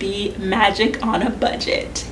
be magic on a budget.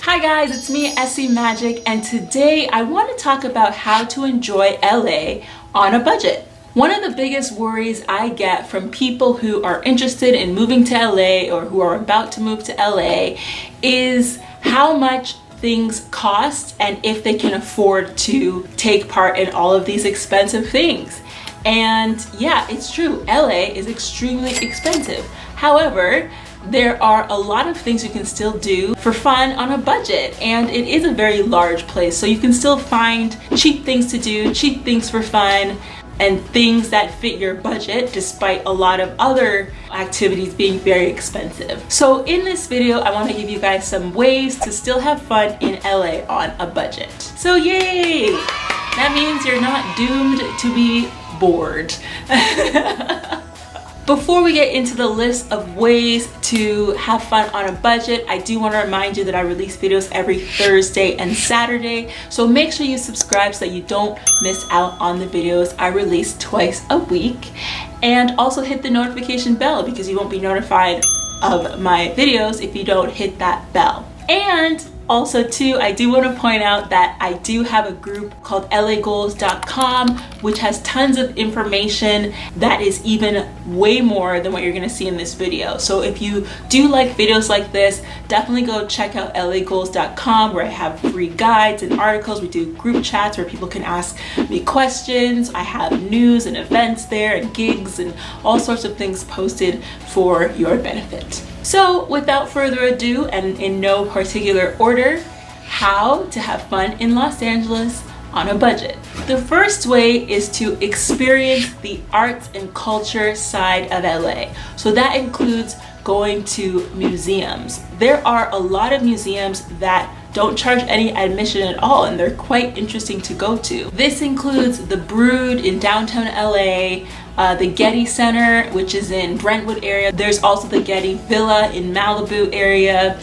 Hi guys, it's me, Essie Magic, and today I want to talk about how to enjoy LA on a budget. One of the biggest worries I get from people who are interested in moving to LA or who are about to move to LA is how much things cost and if they can afford to take part in all of these expensive things. And yeah, it's true, LA is extremely expensive. However, there are a lot of things you can still do for fun on a budget, and it is a very large place, so you can still find cheap things to do, cheap things for fun, and things that fit your budget despite a lot of other activities being very expensive. So in this video, I want to give you guys some ways to still have fun in LA on a budget. So yay! That means you're not doomed to be bored. Before we get into the list of ways to have fun on a budget, I do want to remind you that I release videos every Thursday and Saturday. So make sure you subscribe so that you don't miss out on the videos I release twice a week. And also hit the notification bell because you won't be notified of my videos if you don't hit that bell. And also too, I do want to point out that I do have a group called lagoals.com, which has tons of information that is even way more than what you're going to see in this video. So if you do like videos like this, definitely go check out lagoals.com, where I have free guides and articles. We do group chats where people can ask me questions. I have news and events there and gigs and all sorts of things posted for your benefit. So without further ado, and in no particular order, how to have fun in Los Angeles on a budget. The first way is to experience the arts and culture side of LA. So that includes going to museums. There are a lot of museums that don't charge any admission at all, and they're quite interesting to go to. This includes the Brood in downtown LA, the Getty Center, which is in Brentwood area. There's also the Getty Villa in Malibu area.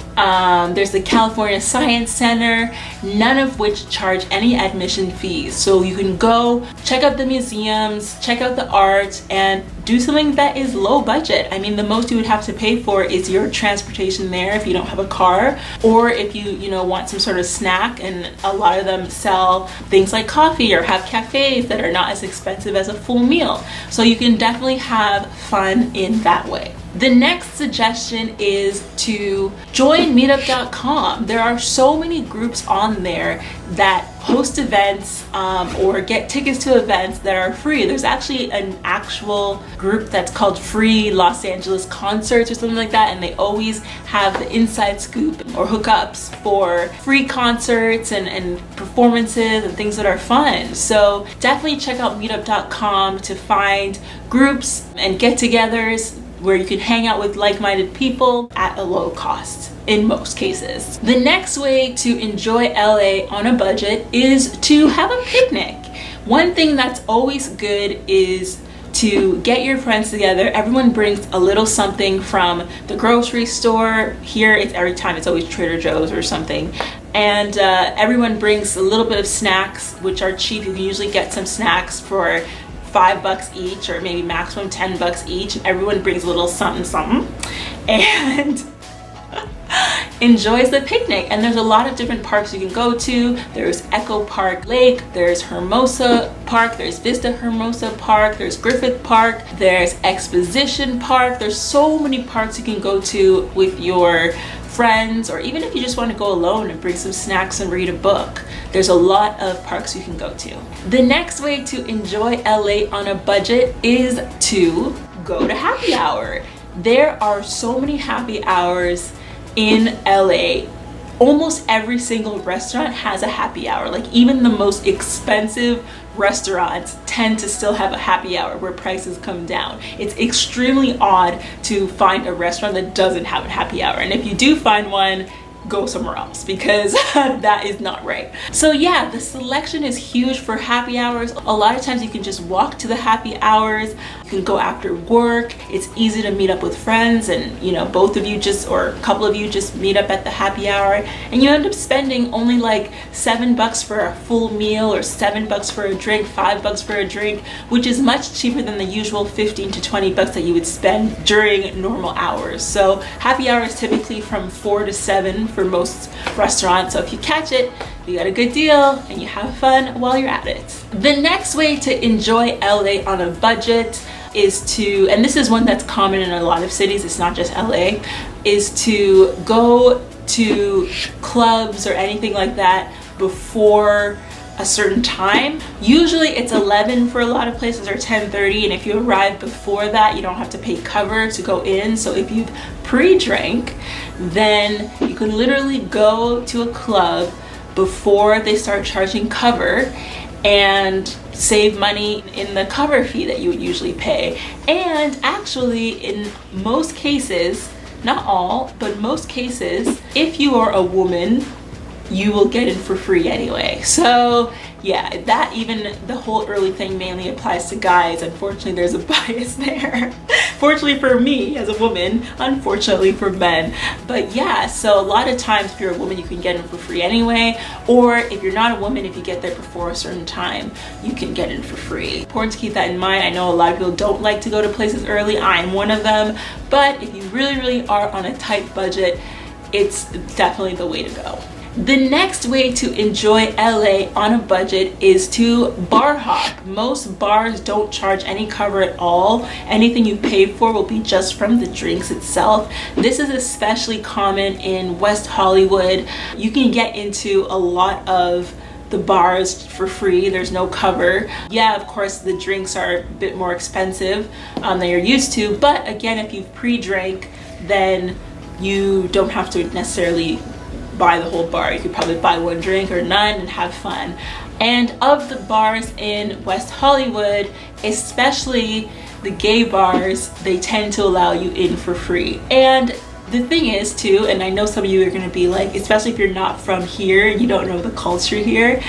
There's the California Science Center, none of which charge any admission fees. So you can go check out the museums, check out the art, and do something that is low budget. I mean, the most you would have to pay for is your transportation there if you don't have a car, or if you want some sort of snack, and a lot of them sell things like coffee or have cafes that are not as expensive as a full meal. So you can definitely have fun in that way. The next suggestion is to join Meetup.com. There are so many groups on there that host events or get tickets to events that are free. There's actually an actual group that's called Free Los Angeles Concerts or something like that, and they always have the inside scoop or hookups for free concerts and performances and things that are fun. So definitely check out Meetup.com to find groups and get-togethers where you can hang out with like-minded people at a low cost in most cases. The next way to enjoy LA on a budget is to have a picnic. One thing that's always good is to get your friends together. Everyone brings a little something from the grocery store. Here, every time it's always Trader Joe's or something. And everyone brings a little bit of snacks, which are cheap. You can usually get some snacks for $5 each, or maybe maximum $10 each. Everyone brings a little something and enjoys the picnic. And there's a lot of different parks you can go to. There's Echo Park Lake, there's Hermosa Park, there's Vista Hermosa Park, there's Griffith Park, there's Exposition Park. There's so many parks you can go to with your friends, or even if you just want to go alone and bring some snacks and read a book. There's a lot of parks you can go to. The next way to enjoy LA on a budget is to go to happy hour. There are so many happy hours in LA. Almost every single restaurant has a happy hour. Like, even the most expensive restaurants tend to still have a happy hour where prices come down. It's extremely odd to find a restaurant that doesn't have a happy hour. And if you do find one, go somewhere else, because that is not right. So yeah, the selection is huge for happy hours. A lot of times you can just walk to the happy hours. You can go after work. It's easy to meet up with friends, and you know, both of you just, or a couple of you just meet up at the happy hour, and you end up spending only like $7 for a full meal, or $7 for a drink, $5 for a drink, which is much cheaper than the usual $15 to $20 that you would spend during normal hours. So happy hour is typically from 4 to 7 for most restaurants. So if you catch it, you got a good deal and you have fun while you're at it. The next way to enjoy LA on a budget is to, and this is one that's common in a lot of cities, it's not just LA, is to go to clubs or anything like that before a certain time. Usually it's 11 for a lot of places, or 10:30, and if you arrive before that, you don't have to pay cover to go in. So if you've pre-drank, then you can literally go to a club before they start charging cover and save money in the cover fee that you would usually pay. And actually, in most cases, not all, but most cases, if you are a woman, you will get in for free anyway. So yeah, that, even the whole early thing mainly applies to guys. Unfortunately, there's a bias there. Fortunately for me as a woman, unfortunately for men. But yeah, so a lot of times if you're a woman, you can get in for free anyway. Or if you're not a woman, if you get there before a certain time, you can get in for free. Important to keep that in mind. I know a lot of people don't like to go to places early. I'm one of them. But if you really are on a tight budget, it's definitely the way to go. The next way to enjoy LA on a budget is to bar hop. Most bars don't charge any cover at all. Anything you pay for will be just from the drinks itself. This is especially common in West Hollywood. You can get into a lot of the bars for free. There's no cover. Yeah, of course the drinks are a bit more expensive than you're used to, but again, if you've pre-drank, then you don't have to necessarily buy the whole bar. You could probably buy one drink or none and have fun. And of the bars in West Hollywood, especially the gay bars, they tend to allow you in for free. And the thing is too, and I know some of you are gonna be like, especially if you're not from here and you don't know the culture here,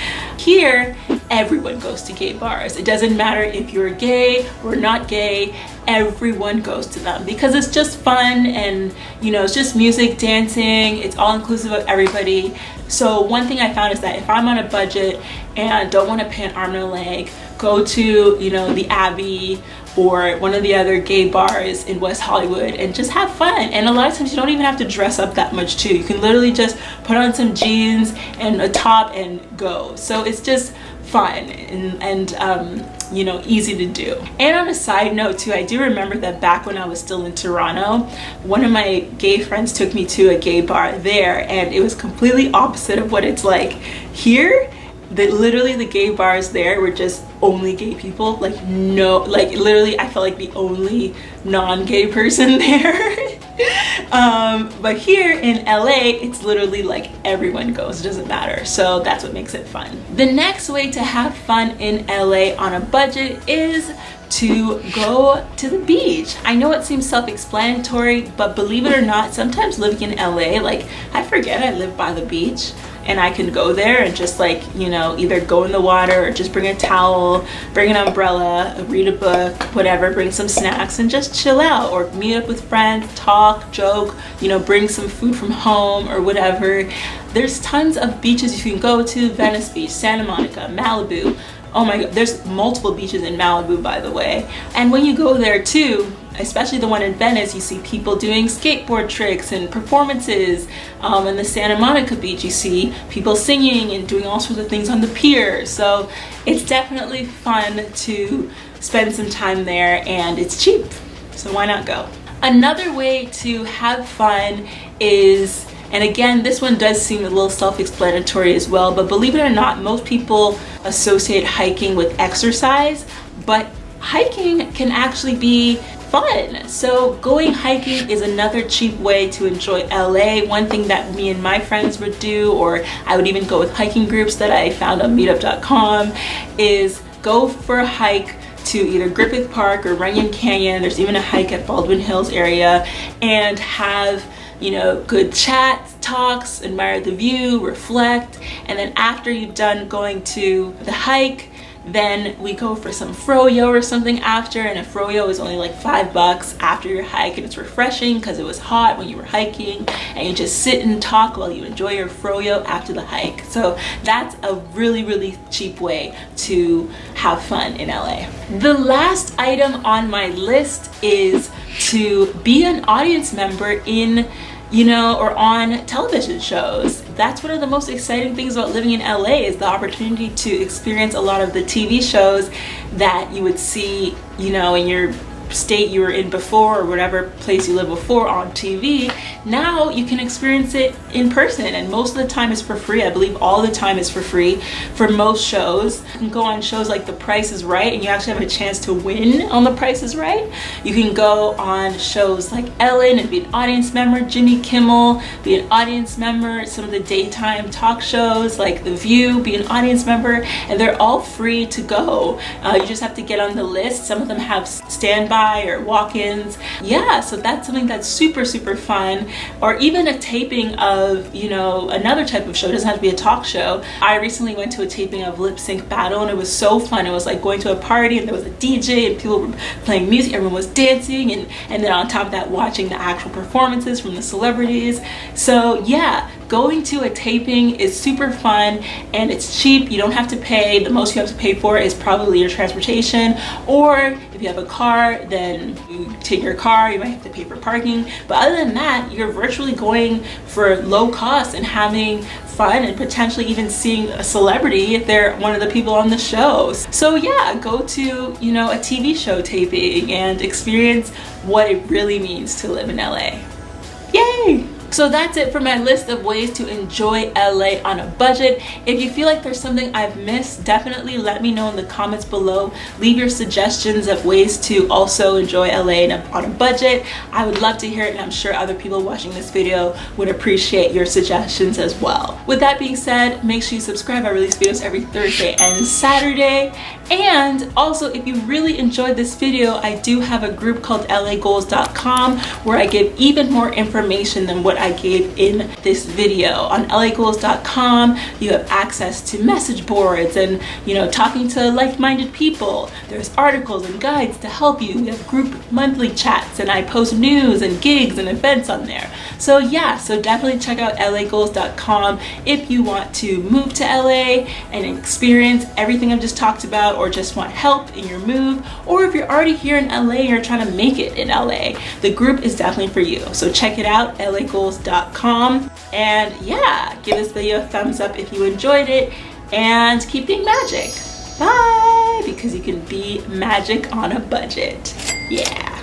everyone goes to gay bars. It doesn't matter if you're gay or not gay, everyone goes to them because it's just fun, and you know, it's just music, dancing, it's all inclusive of everybody. So one thing I found is that if I'm on a budget and don't want to pay an arm and a leg, go to, you know, the Abbey or one of the other gay bars in West Hollywood and just have fun. And a lot of times you don't even have to dress up that much too. You can literally just put on some jeans and a top and go. So it's just fun and you know, easy to do. And on a side note too, I do remember that back when I was still in Toronto, one of my gay friends took me to a gay bar there, and it was completely opposite of what it's like here. Literally the gay bars there were just only gay people, like no, like literally I felt like the only non-gay person there. But here in LA, it's literally like everyone goes, it doesn't matter. So that's what makes it fun. The next way to have fun in LA on a budget is to go to the beach. I know it seems self-explanatory, but believe it or not, sometimes living in LA, like I forget I live by the beach. And I can go there and just like, you know, either go in the water or just bring a towel, bring an umbrella, read a book, whatever, bring some snacks and just chill out, or meet up with friends, talk, joke, you know, bring some food from home or whatever. There's tons of beaches you can go to: Venice Beach, Santa Monica, Malibu. Oh my God, there's multiple beaches in Malibu, by the way. And when you go there too, especially the one in Venice, you see people doing skateboard tricks and performances. In the Santa Monica beach, you see people singing and doing all sorts of things on the pier. So it's definitely fun to spend some time there, and it's cheap. So why not go? Another way to have fun is, and again, this one does seem a little self-explanatory as well, but believe it or not, most people associate hiking with exercise, but hiking can actually be fun. So going hiking is another cheap way to enjoy LA. One thing that me and my friends would do, or I would even go with hiking groups that I found on meetup.com, is go for a hike to either Griffith Park or Runyon Canyon. There's even a hike at Baldwin Hills area, and have good chats, talks, admire the view, reflect. And then after you've done going to the hike, then we go for some froyo or something after, and a froyo is only like $5 after your hike, and it's refreshing because it was hot when you were hiking, and you just sit and talk while you enjoy your froyo after the hike. So that's a really cheap way to have fun in LA. The last item on my list is to be an audience member in or on television shows. That's one of the most exciting things about living in LA, is the opportunity to experience a lot of the TV shows that you would see, in your state you were in before, or whatever place you lived before on TV. Now you can experience it in person, and most of the time is for free. I believe all the time is for free for most shows. You can go on shows like The Price is Right, and you actually have a chance to win on The Price is Right. You can go on shows like Ellen and be an audience member, Jimmy Kimmel, be an audience member, some of the daytime talk shows like The View, be an audience member, and they're all free to go. You just have to get on the list. Some of them have standby or walk-ins. Yeah, so that's something that's super fun. Or even a taping of, another type of show. It doesn't have to be a talk show. I recently went to a taping of Lip Sync Battle, and it was so fun. It was like going to a party, and there was a DJ, and people were playing music, everyone was dancing, and then on top of that, watching the actual performances from the celebrities. So yeah, going to a taping is super fun, and it's cheap. You don't have to pay. The most you have to pay for is probably your transportation, or if you have a car, then you take your car, you might have to pay for parking. But other than that, you're virtually going for low cost and having fun, and potentially even seeing a celebrity if they're one of the people on the show. So yeah, go to, a TV show taping and experience what it really means to live in LA. Yay! So that's it for my list of ways to enjoy LA on a budget. If you feel like there's something I've missed, definitely let me know in the comments below. Leave your suggestions of ways to also enjoy LA on a budget. I would love to hear it, and I'm sure other people watching this video would appreciate your suggestions as well. With that being said, make sure you subscribe. I release videos every Thursday and Saturday. And also, if you really enjoyed this video, I do have a group called lagoals.com where I give even more information than what I gave in this video. On lagoals.com, you have access to message boards and, talking to like-minded people. There's articles and guides to help you. We have group monthly chats, and I post news and gigs and events on there. So yeah, so definitely check out lagoals.com if you want to move to LA and experience everything I've just talked about, or just want help in your move, or if you're already here in LA and you're trying to make it in LA. The group is definitely for you. So check it out, lagoals.com. And yeah, give this video a thumbs up if you enjoyed it, and keep being magic. Bye! Because you can be magic on a budget. Yeah.